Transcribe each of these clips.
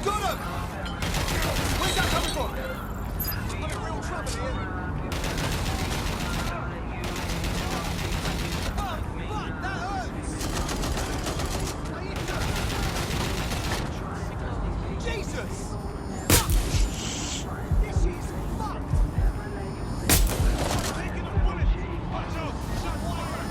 Got him! Where's that coming from? I'm in real trouble here. Oh, fuck, that hurts! Jesus! Fuck! This is fucked! Taking a bullet! Watch out! Shot fire!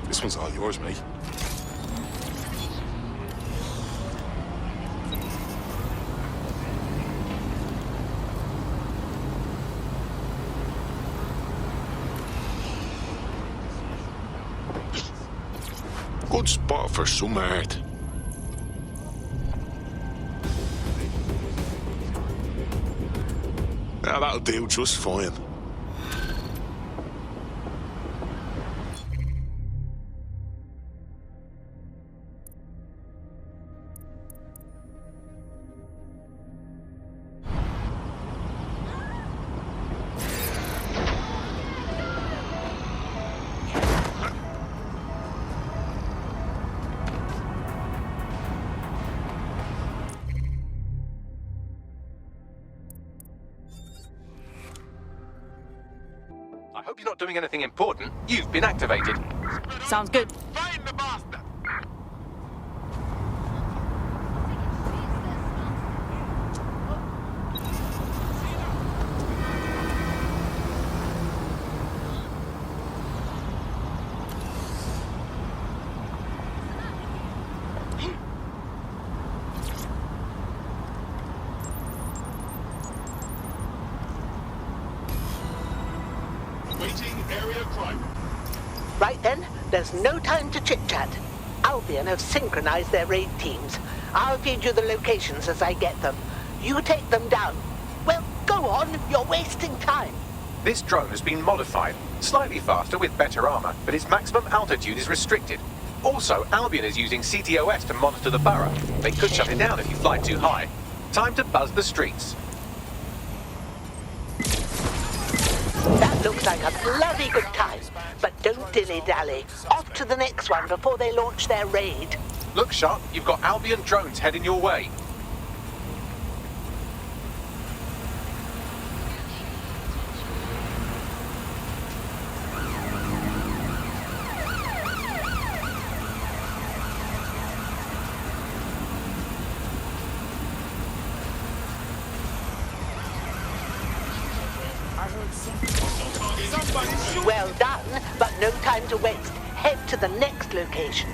This one's all yours, mate. Good spot for some art. Now that'll do just fine. I hope you're not doing anything important. You've been activated. Sounds good. Find the bastard! Area crime. Right then, there's no time to chit-chat. Albion have synchronized their raid teams. I'll feed you the locations as I get them. You take them down. Well, go on, you're wasting time. This drone has been modified, slightly faster with better armor, but its maximum altitude is restricted. Also, Albion is using CTOS to monitor the borough. They could shut it down if you fly too high. Time to buzz the streets. That looks like a bloody good time. But don't dilly-dally. Off to the next one before they launch their raid. Look sharp, you've got Albion drones heading your way. Well done, but no time to waste. Head to the next location.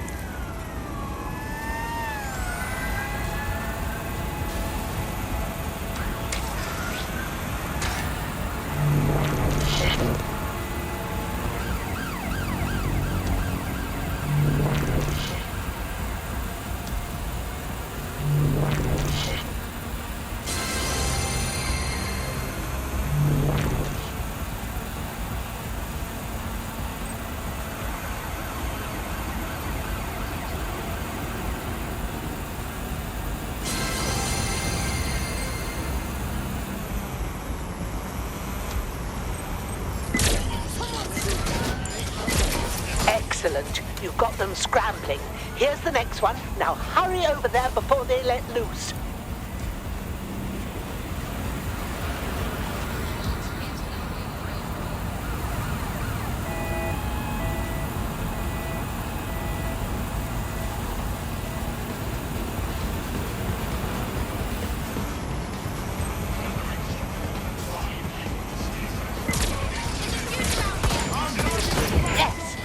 Excellent. You've got them scrambling. Here's the next one. Now hurry over there before they let loose.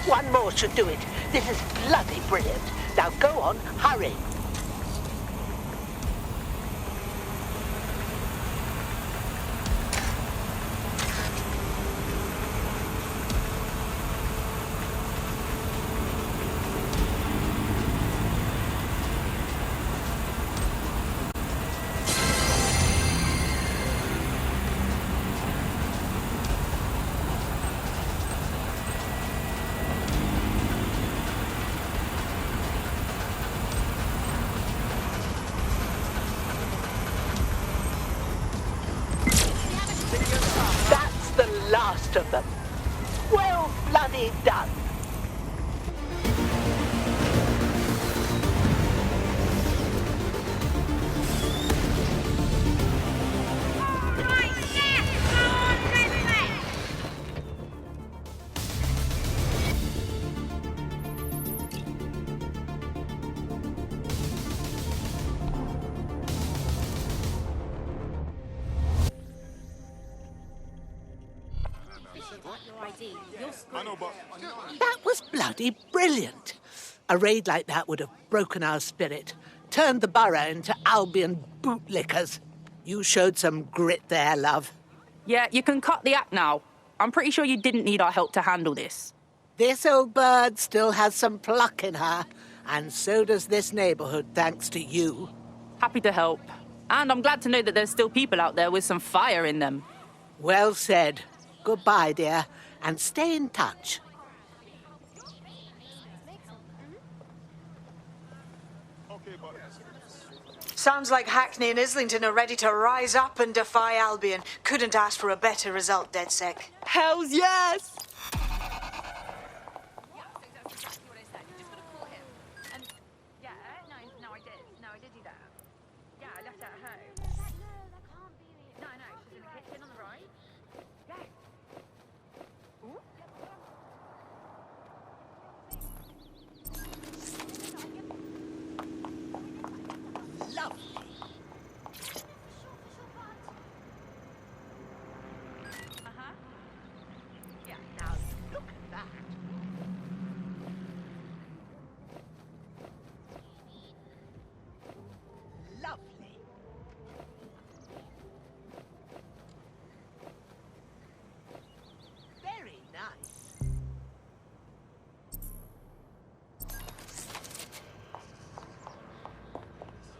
One more should do it. This is bloody brilliant. Now go on, hurry. That's the last of them. Well bloody done. That was bloody brilliant. A raid like that would have broken our spirit, turned the borough into Albion bootlickers. You showed some grit there, love. Yeah, you can cut the act now. I'm pretty sure you didn't need our help to handle this. This old bird still has some pluck in her, and so does this neighborhood, thanks to you. Happy to help. And I'm glad to know that there's still people out there with some fire in them. Well said. Goodbye, dear, and stay in touch. Sounds like Hackney and Islington are ready to rise up and defy Albion. Couldn't ask for a better result, DedSec. Hells yes!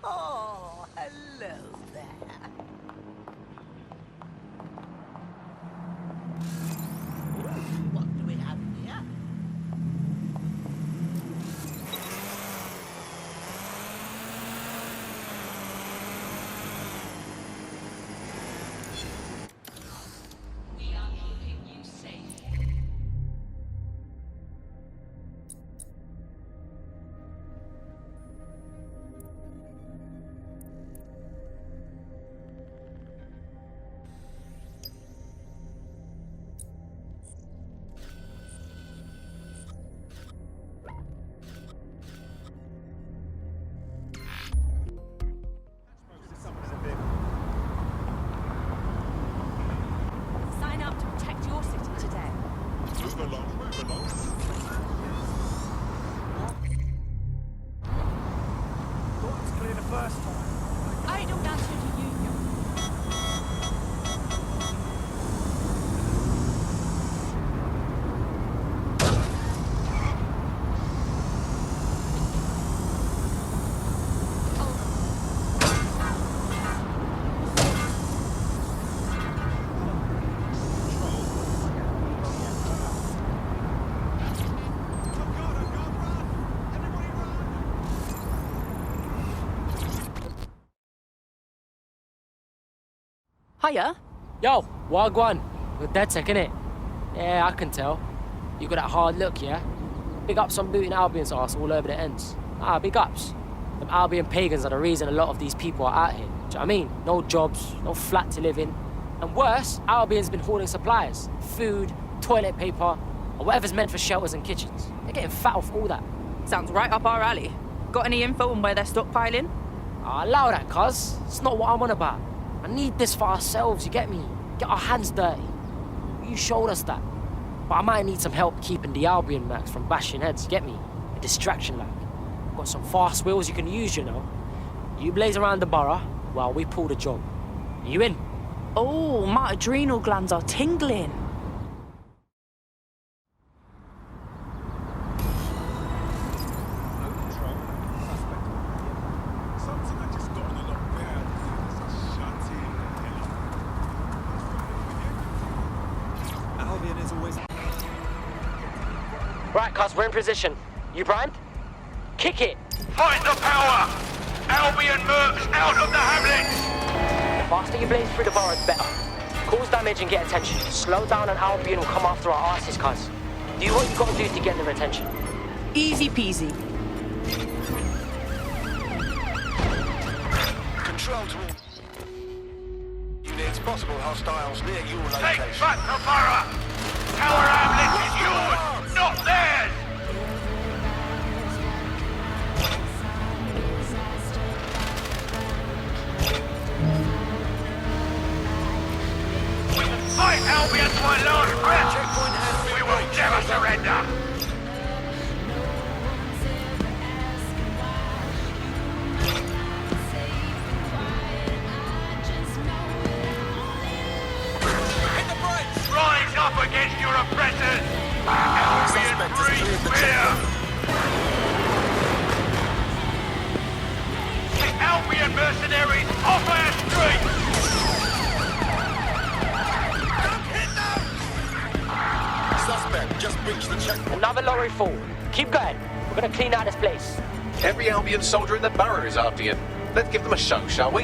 Oh, hello there. What do we have here? We are keeping you safe. Sign up to protect your city today. Move along, move along. Thought it was clear the first time. I don't answer to you. Hiya. Yo, Wagwan. You're dead sick, innit? Yeah, I can tell. You got that hard look, yeah? Big ups on booting Albion's arse all over the ends. Ah, big ups. Them Albion pagans are the reason a lot of these people are out here. Do you know what I mean? No jobs, no flat to live in. And worse, Albion's been hoarding supplies. Food, toilet paper, or whatever's meant for shelters and kitchens. They're getting fat off all that. Sounds right up our alley. Got any info on where they're stockpiling? Allow that, cuz. It's not what I'm on about. I need this for ourselves, you get me? Get our hands dirty. You showed us that. But I might need some help keeping the Albion Max from bashing heads, you get me? A distraction like. Got some fast wheels you can use, you know. You blaze around the borough while we pull the job. You in? Oh, my adrenal glands are tingling. Something I just got on a lot bad. It's a shanty. Albion is always... Right, cuz, we're in position. You primed? Kick it! Fight the power! Albion mercs out of the hamlet! The faster you blaze through the borough, the better. Cause damage and get attention. Slow down and Albion will come after our asses, cuz. Do what you gotta do to get their attention. Easy peasy. Control to all units, possible hostiles near your location. Take back the borough! Tower hamlet is yours, not theirs! Fight Albion to my last breath! We will never surrender! Hit the brakes! Rise up against your oppressors! Albion breathe fear! The Albion mercenaries off our streets! Suspect just breached the checkpoint. Another lorry full. Keep going. We're gonna clean out this place. Every Albion soldier in the borough is after you. Let's give them a show, shall we?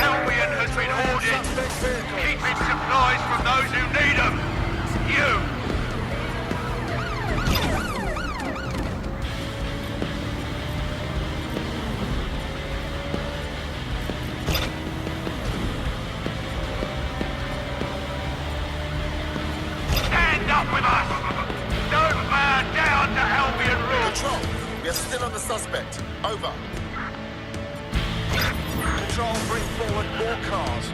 Albion has been hoarded, keeping supplies from those who need them. You! Stand up with us! Don't bow down to Albion rule! Control, we are still on the suspect. Over. Control, bring forward more cars.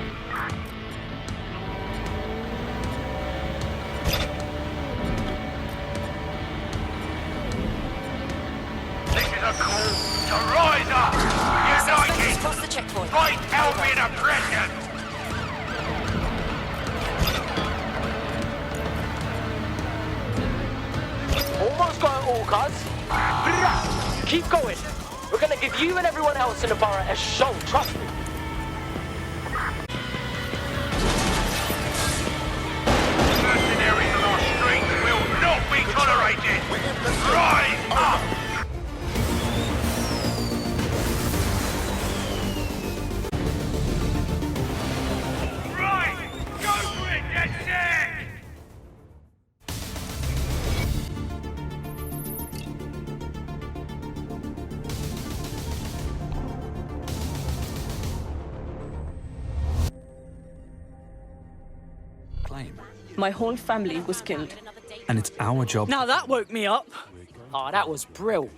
This is a call to rise up! United! Cross the checkpoint. Fight Albion oppression! Almost got it all, cuz. Keep going. We're gonna give you and everyone else in the borough a show, trust me. Mercenaries on our streets will not be tolerated! Rise up! Right! Go for it, get set! My whole family was killed. And it's our job. Now that woke me up. Oh, that was brill.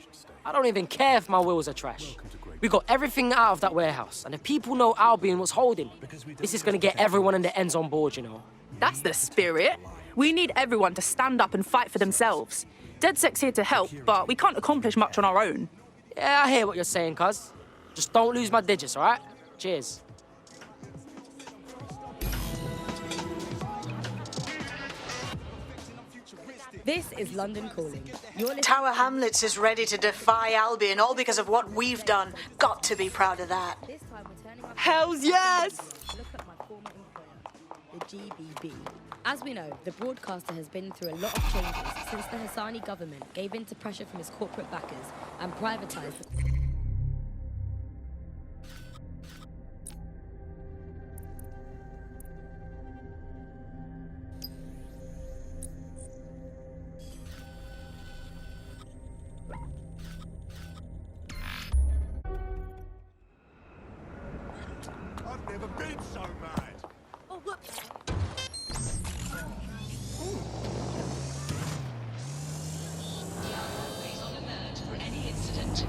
I don't even care if my wheels are trash. We got everything out of that warehouse, and if people know Albion was holding, this is gonna get everyone in the ends on board, you know. That's the spirit. We need everyone to stand up and fight for themselves. DedSec's here to help, but we can't accomplish much on our own. Yeah, I hear what you're saying, cuz. Just don't lose my digits, all right? Cheers. This is London Calling. You're listening. Tower Hamlets is ready to defy Albion, all because of what we've done. Got to be proud of that. This time we're turning our Hells yes! look at my former employer, the GBB. As we know, the broadcaster has been through a lot of changes since the Hassani government gave in to pressure from its corporate backers and privatised the... Never been so mad. Oh, whoops. Always on alert for any incident.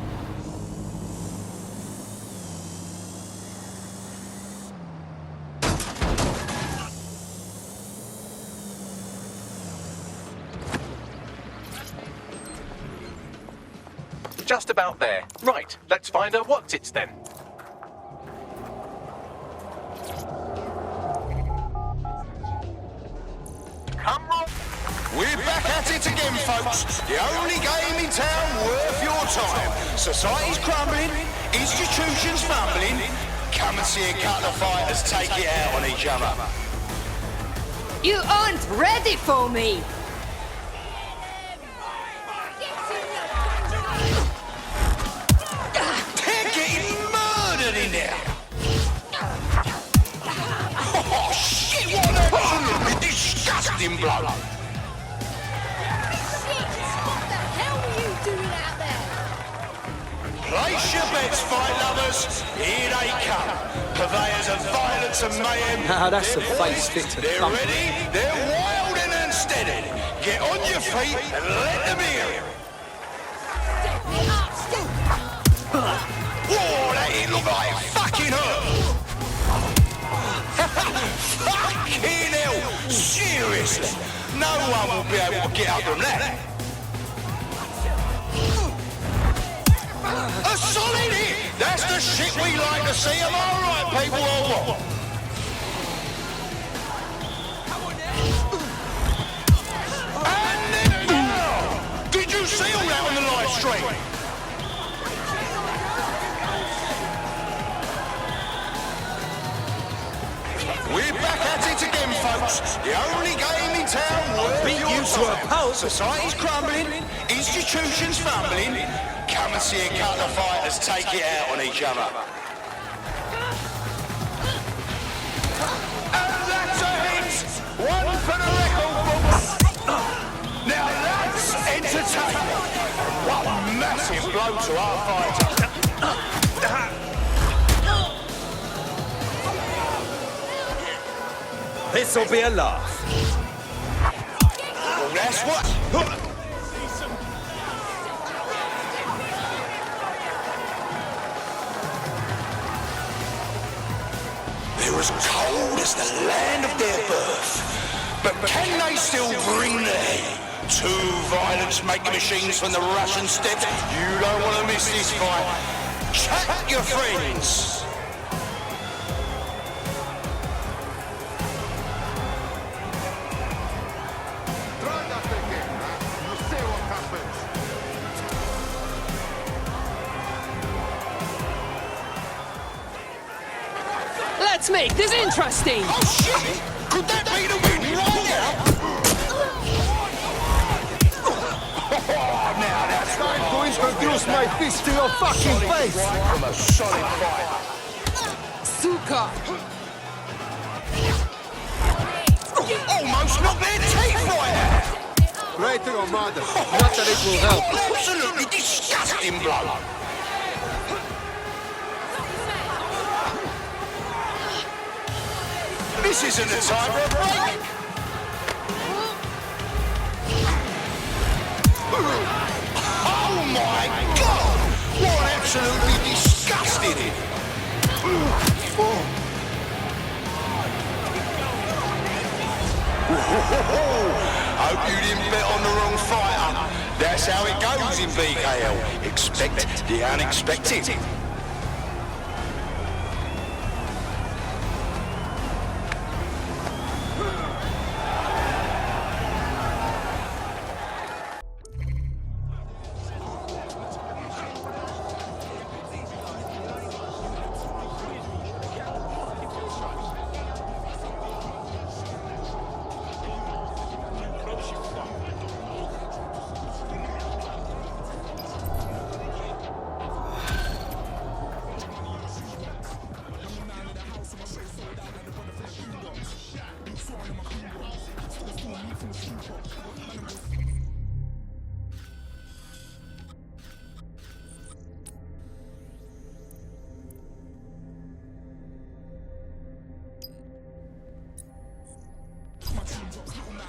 Just about there. Right, let's find her what's-its then. Come on! We're back at it again, folks. The only game in town worth your time. Society's crumbling, institutions fumbling. Come and see a couple of fighters take it out on each other. You aren't ready for me! They're getting murdered in there. Oh, shit, what an absolutely disgusting blow. What the hell were you doing out there? Place your bets, fight lovers. Here they come. Purveyors of violence and mayhem. Nah, that's They're a face poised, fit to they're thump. ready, they're wild and unsteady. Get on your feet and let them hear it. Whoa, that didn't look like it fucking hurt. Fucking hell, seriously. No one will be able to get up from that. A solid hit! That's the shit we like to see. Am I right, people, or what? And then down! Did you see all that on the live stream? We're back at it again, folks. The only game in town worth Beat your you to a time. pulp. Society's crumbling, institutions fumbling. Come and see a couple of fighters take it out on each other. And that's a hit! One for the record books. Now that's entertainment. What a massive blow to our fighter. This'll be a laugh. Well, that's what. They're as cold as the land of their birth. But can they still bring the heat? Two violence-making machines from the Russian steppes. You don't want to miss this fight. Chat your friends. Let's make this interesting! Oh shit! Could that be the win right now? Oh, now that's Time to introduce my fist to your fucking face! from a solid fighter. Suka! Almost knocked their teeth right out. Pray to your mother. Not that it will help. Absolutely disgusting blow. This isn't the time for a break. Oh my God! What absolutely disgusting! Hope you didn't bet on the wrong fighter. That's how it goes in BKL. Expect the unexpected.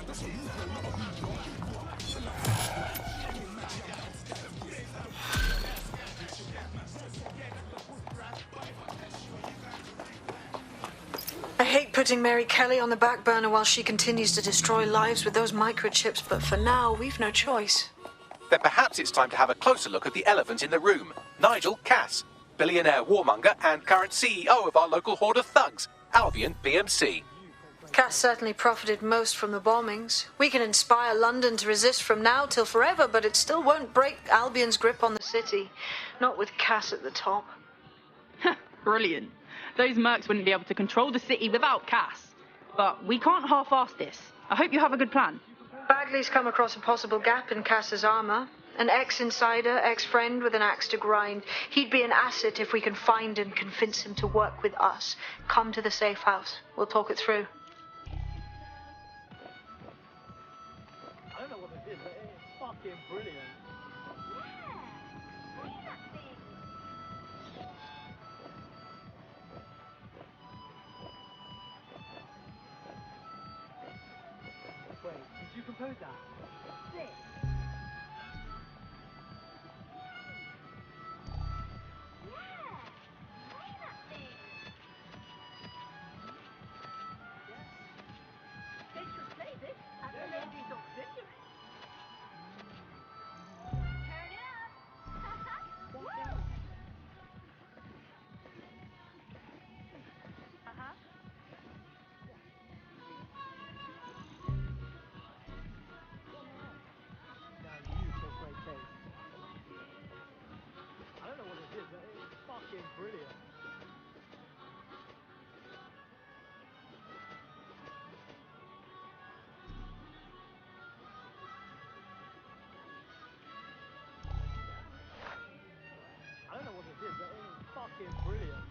I hate putting Mary Kelly on the back burner while she continues to destroy lives with those microchips, but for now, we've no choice. Then perhaps it's time to have a closer look at the elephant in the room. Nigel Cass, billionaire warmonger and current CEO of our local horde of thugs, Albion PMC. Cass certainly profited most from the bombings. We can inspire London to resist from now till forever, but it still won't break Albion's grip on the city. Not with Cass at the top. Brilliant. Those mercs wouldn't be able to control the city without Cass. But we can't half-ass this. I hope you have a good plan. Bagley's come across a possible gap in Cass's armor. An ex-insider, ex-friend with an axe to grind. He'd be an asset if we can find and convince him to work with us. Come to the safe house. We'll talk it through. I don't know what it is, but it's fucking brilliant. Wait, did you compose that? Brilliant. I don't know what it is, but it's fucking brilliant.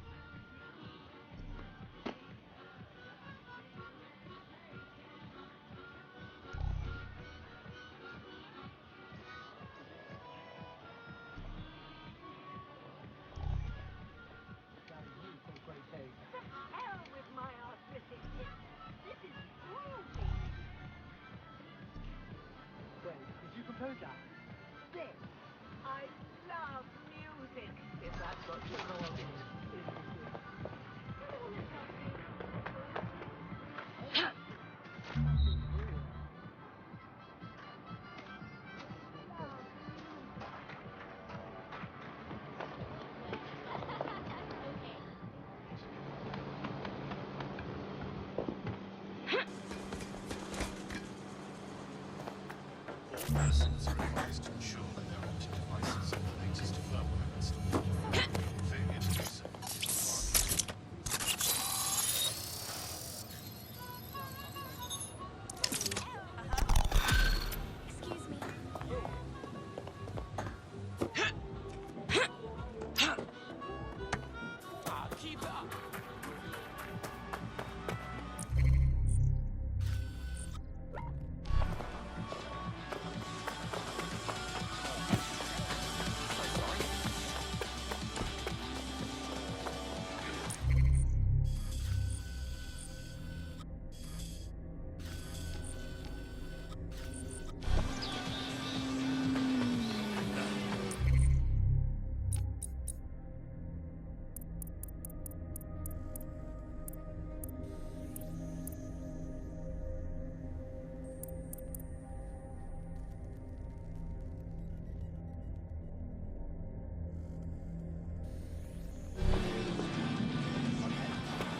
Did you compose that? This. I love music, if that's what you call it.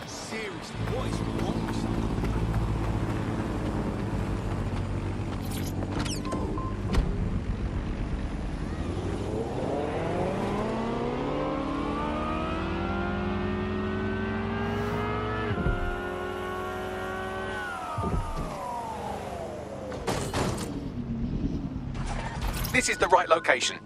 Seriously, what is wrong with you? This is the right location.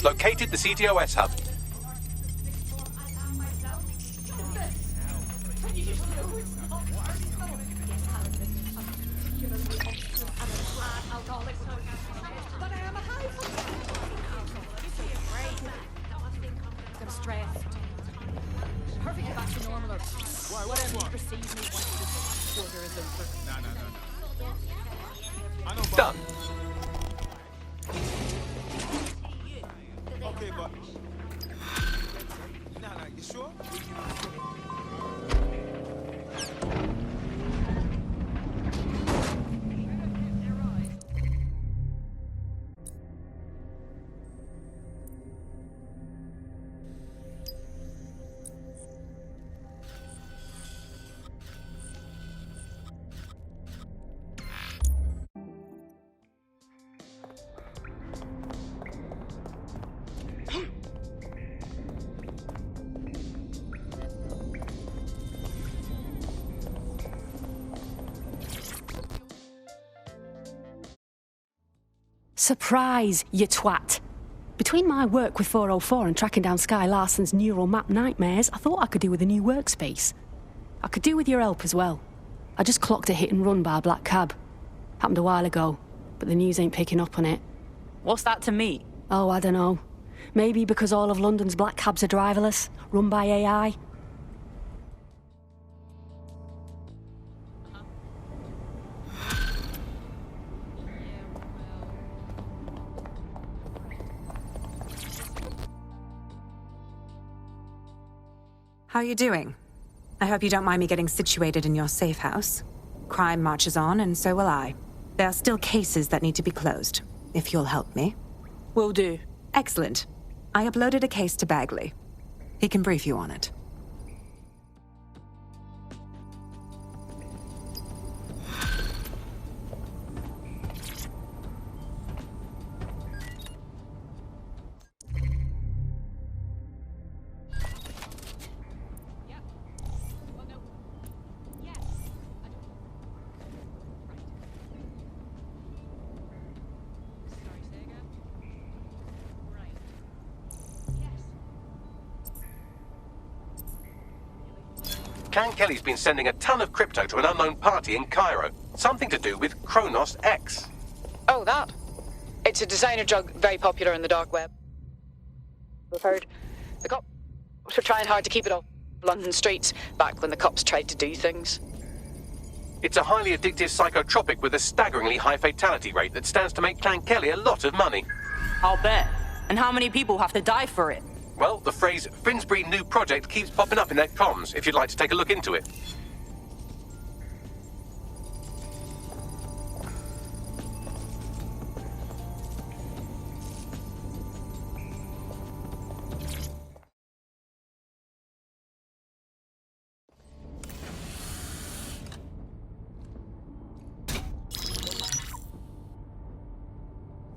Located the CTOS hub. save me once this order is over. No. I know, but... Done. Okay, but... Nah, you sure? Surprise, you twat. Between my work with 404 and tracking down Sky Larson's neural map nightmares, I thought I could do with a new workspace. I could do with your help as well. I just clocked a hit and run by a black cab. Happened a while ago, but the news ain't picking up on it. What's that to me? Oh, I don't know. Maybe because all of London's black cabs are driverless, run by AI. How are you doing? I hope you don't mind me getting situated in your safe house. Crime marches on, and so will I. There are still cases that need to be closed, if you'll help me. Will do. Excellent. I uploaded a case to Bagley. He can brief you on it. Can Kelly's been sending a ton of crypto to an unknown party in Cairo. Something to do with Kronos X. Oh, that. It's a designer drug very popular in the dark web. We've heard the cops were trying hard to keep it off London streets back when the cops tried to do things. It's a highly addictive psychotropic with a staggeringly high fatality rate that stands to make Clan Kelly a lot of money. I'll bet. And how many people have to die for it? Well, the phrase Finsbury New Project keeps popping up in their comms, if you'd like to take a look into it.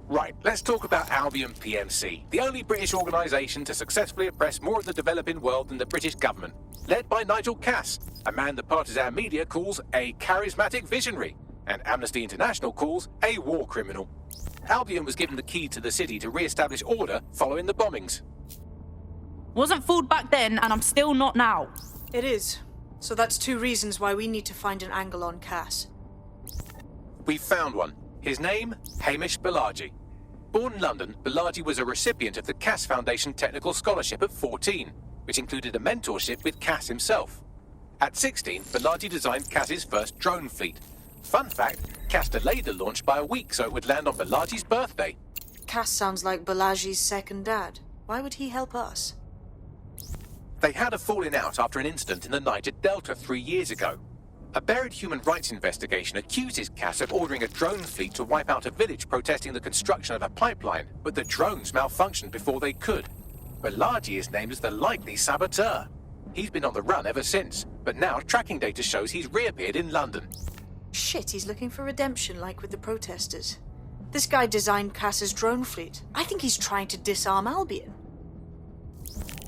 Right, let's talk about Albion PMC, the only British organisation to successfully oppress more of the developing world than the British government. Led by Nigel Cass, a man the partisan media calls a charismatic visionary, and Amnesty International calls a war criminal. Albion was given the key to the city to re-establish order following the bombings. Wasn't fooled back then, and I'm still not now. It is. So that's two reasons why we need to find an angle on Cass. We've found one. His name, Hamish Balaji. Born in London, Balaji was a recipient of the Cass Foundation Technical Scholarship at 14, which included a mentorship with Cass himself. At 16, Balaji designed Cass's first drone fleet. Fun fact, Cass delayed the launch by a week so it would land on Balaji's birthday. Cass sounds like Balaji's second dad. Why would he help us? They had a falling out after an incident in the Niger Delta 3 years ago. A buried human rights investigation accuses Cass of ordering a drone fleet to wipe out a village protesting the construction of a pipeline, but the drones malfunctioned before they could. Balaji is named as the likely saboteur. He's been on the run ever since, but now tracking data shows he's reappeared in London. Shit, he's looking for redemption like with the protesters. This guy designed Cass's drone fleet. I think he's trying to disarm Albion.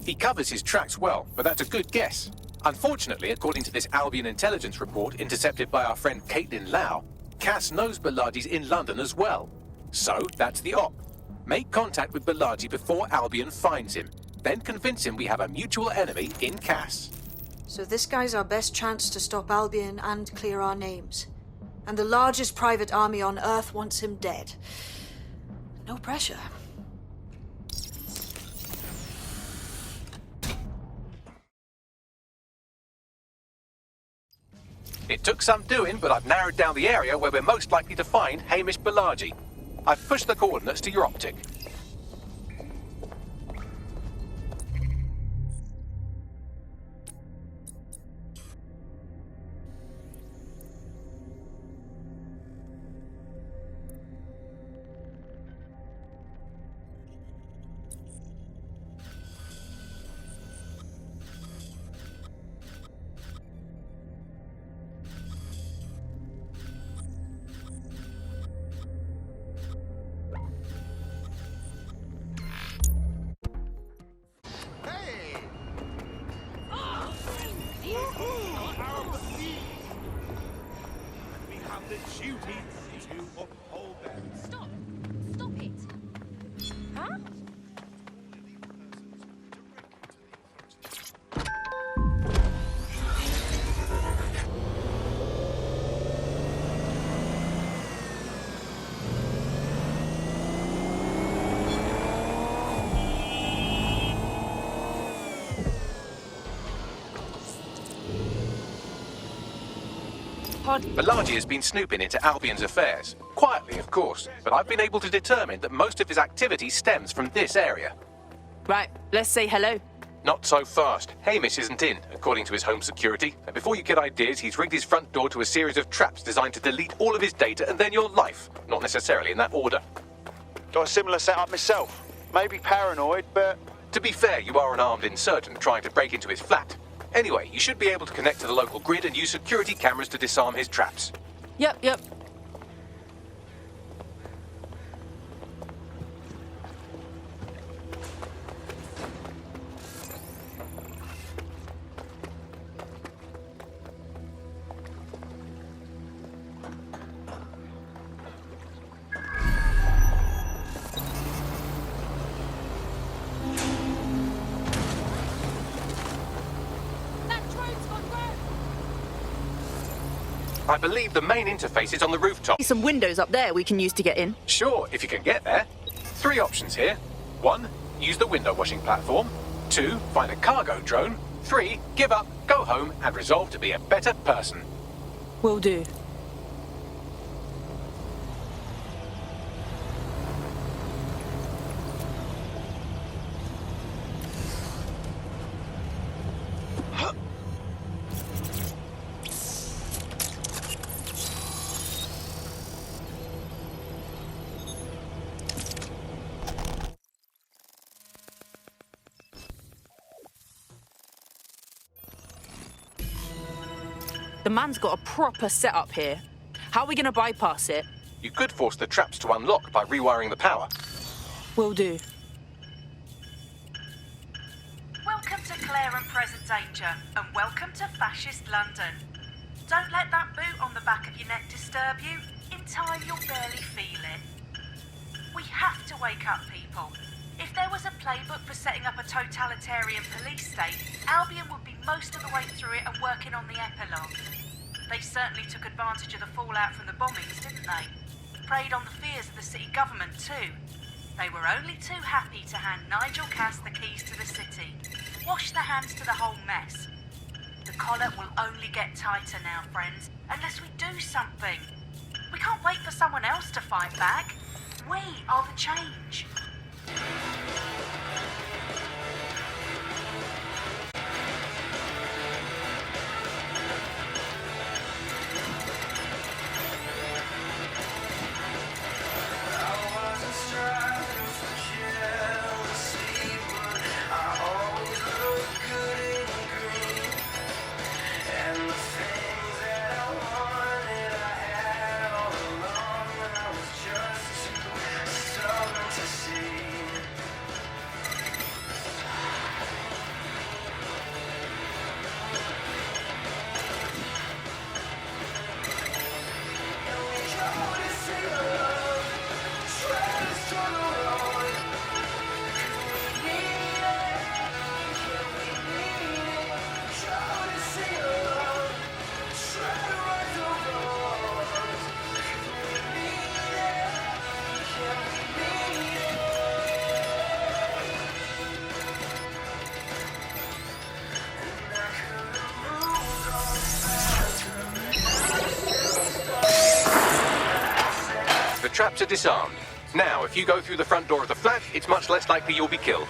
He covers his tracks well, but that's a good guess. Unfortunately, according to this Albion intelligence report intercepted by our friend Caitlin Lau, Cass knows Balaji's in London as well. So, that's the op. Make contact with Balaji before Albion finds him. Then convince him we have a mutual enemy in Cass. So this guy's our best chance to stop Albion and clear our names. And the largest private army on Earth wants him dead. No pressure. It took some doing, but I've narrowed down the area where we're most likely to find Hamish Balaji. I've pushed the coordinates to your optic. We have the duty to uphold them. Stop! Stop it! Huh? Balaji has been snooping into Albion's affairs. Quietly, of course, but I've been able to determine that most of his activity stems from this area. Right, let's say hello. Not so fast. Hamish isn't in, according to his home security. And before you get ideas, he's rigged his front door to a series of traps designed to delete all of his data and then your life. Not necessarily in that order. Got a similar setup myself. Maybe paranoid, but... To be fair, you are an armed insurgent trying to break into his flat. Anyway, you should be able to connect to the local grid and use security cameras to disarm his traps. Yep. I believe the main interface is on the rooftop. Some windows up there we can use to get in. Sure, if you can get there. 3 options here. 1, use the window washing platform. 2, find a cargo drone. 3, give up, go home, and resolve to be a better person. Will do. The man's got a proper setup here. How are we going to bypass it? You could force the traps to unlock by rewiring the power. Will do. Welcome to Clare and Present Danger, and welcome to Fascist London. Don't let that boot on the back of your neck disturb you. In time, you'll barely feel it. We have to wake up people. If there was a playbook for setting up a totalitarian police state, Albion would be most of the way through it and working on the epilogue. They certainly took advantage of the fallout from the bombings, didn't they? Preyed on the fears of the city government too. They were only too happy to hand Nigel Cass the keys to the city. Wash their hands to the whole mess. The collar will only get tighter now, friends, unless we do something. We can't wait for someone else to fight back. We are the change. traps are disarmed. Now, if you go through the front door of the flat, it's much less likely you'll be killed.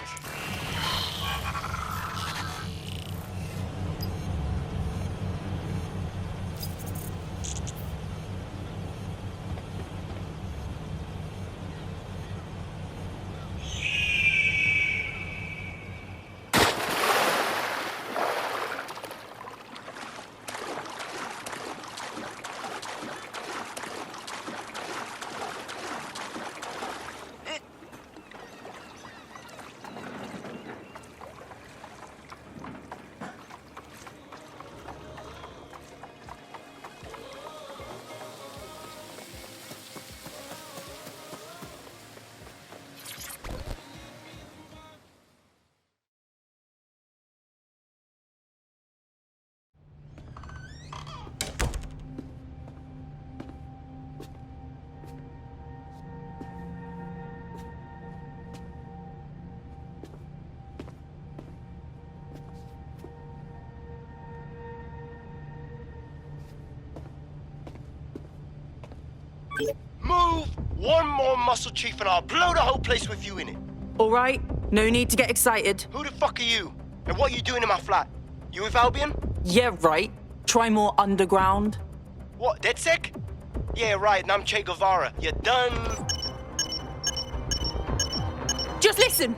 Move one more muscle, Chief, and I'll blow the whole place with you in it. All right, no need to get excited. Who the fuck are you? And what are you doing in my flat? You with Albion? Yeah, right. Try more underground. What, DedSec? Yeah, right, and I'm Che Guevara. You done? Just listen.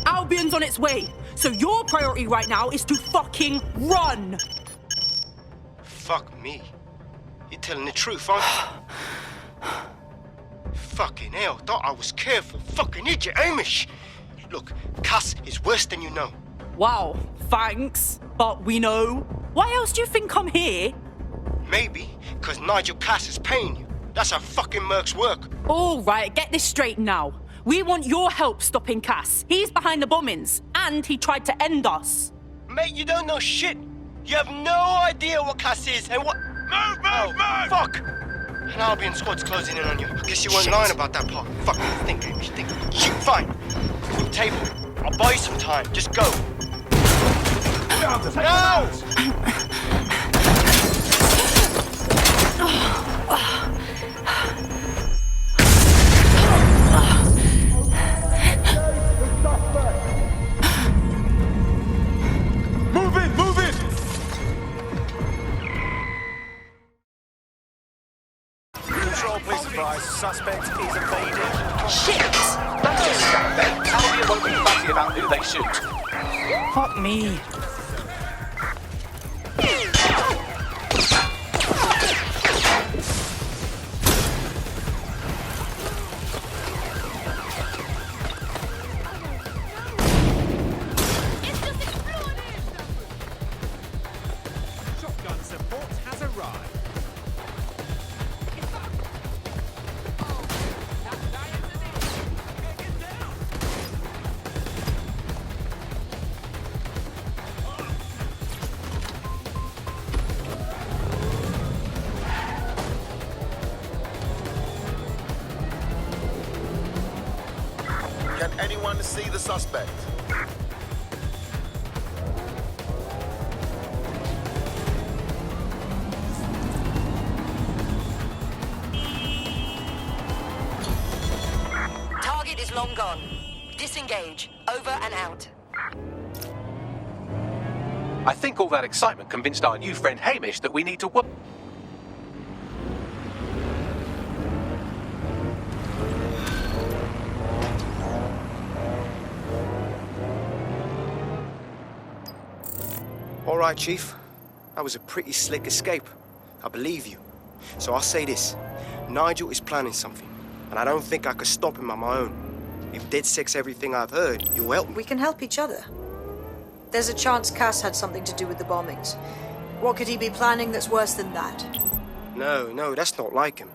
Albion's on its way. So your priority right now is to fucking run. Fuck me. You're telling the truth, aren't you? Fucking hell, thought I was careful. Fucking idiot, Amish. Look, Cass is worse than you know. Wow, thanks. But we know. Why else do you think I'm here? Maybe, because Nigel Cass is paying you. That's how fucking mercs work. All right, get this straight now. We want your help stopping Cass. He's behind the bombings, and he tried to end us. Mate, you don't know shit. You have no idea what Cass is and what... Move! Fuck! An Albion squad's closing in on you. I guess you weren't lying about that part. Fuck, think, Amish, think. Shit, fine. Table. I'll buy you some time. Just go. No! Move it! Control, please advise. Suspect is evading. Shit! That's just stand there. Albion won't be fussy about who they shoot. Fuck me. Shotgun support has arrived. Can anyone see the suspect? Target is long gone. Disengage. Over and out. I think all that excitement convinced our new friend Hamish that we need to work. All right, Chief. That was a pretty slick escape. I believe you. So I'll say this. Nigel is planning something, and I don't think I could stop him on my own. If DedSec's everything I've heard, you'll help me. We can help each other. There's a chance Cass had something to do with the bombings. What could he be planning that's worse than that? No, that's not like him.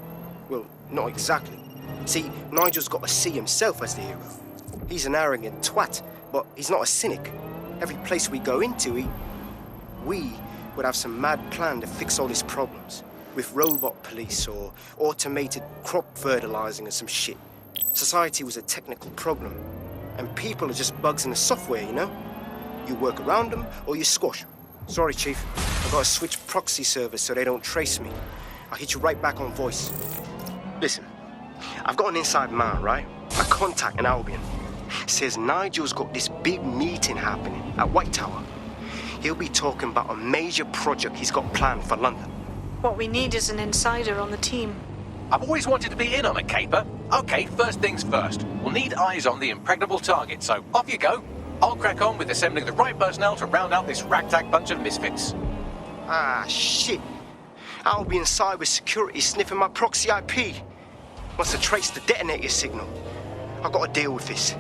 Well, not exactly. See, Nigel's got to see himself as the hero. He's an arrogant twat, but he's not a cynic. Every place we go into, we would have some mad plan to fix all his problems. With robot police or automated crop fertilizing or some shit. Society was a technical problem. And people are just bugs in the software, you know? You work around them or you squash them. Sorry, Chief. I've got to switch proxy servers so they don't trace me. I'll hit you right back on voice. Listen, I've got an inside man, right? A contact in Albion. Says Nigel's got this big meeting happening at White Tower. He'll be talking about a major project he's got planned for London. What we need is an insider on the team. I've always wanted to be in on a caper. Okay, first things first. We'll need eyes on the impregnable target, so off you go. I'll crack on with assembling the right personnel to round out this ragtag bunch of misfits. Ah, shit. Albion cyber security sniffing my proxy IP. Wants to trace the detonator signal. I've got to deal with this.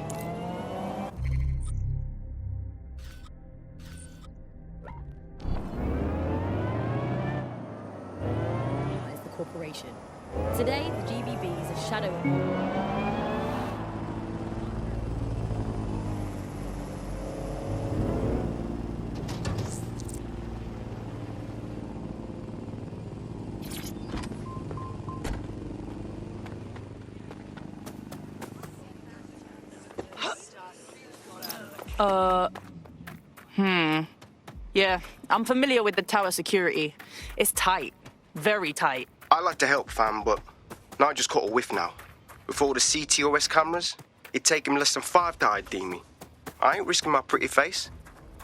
Is the corporation. Today, the GBB is a shadow. Yeah, I'm familiar with the tower security. It's tight. Very tight. I like to help, fam, but Nigel's caught a whiff now. With all the CTOS cameras, it'd take him less than 5 to ID me. I ain't risking my pretty face.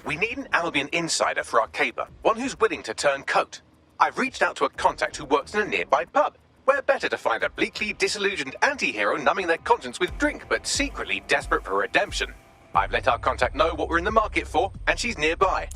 We need an Albion insider for our caper, one who's willing to turn coat. I've reached out to a contact who works in a nearby pub. Where better to find a bleakly disillusioned anti-hero numbing their conscience with drink, but secretly desperate for redemption. I've let our contact know what we're in the market for, and she's nearby.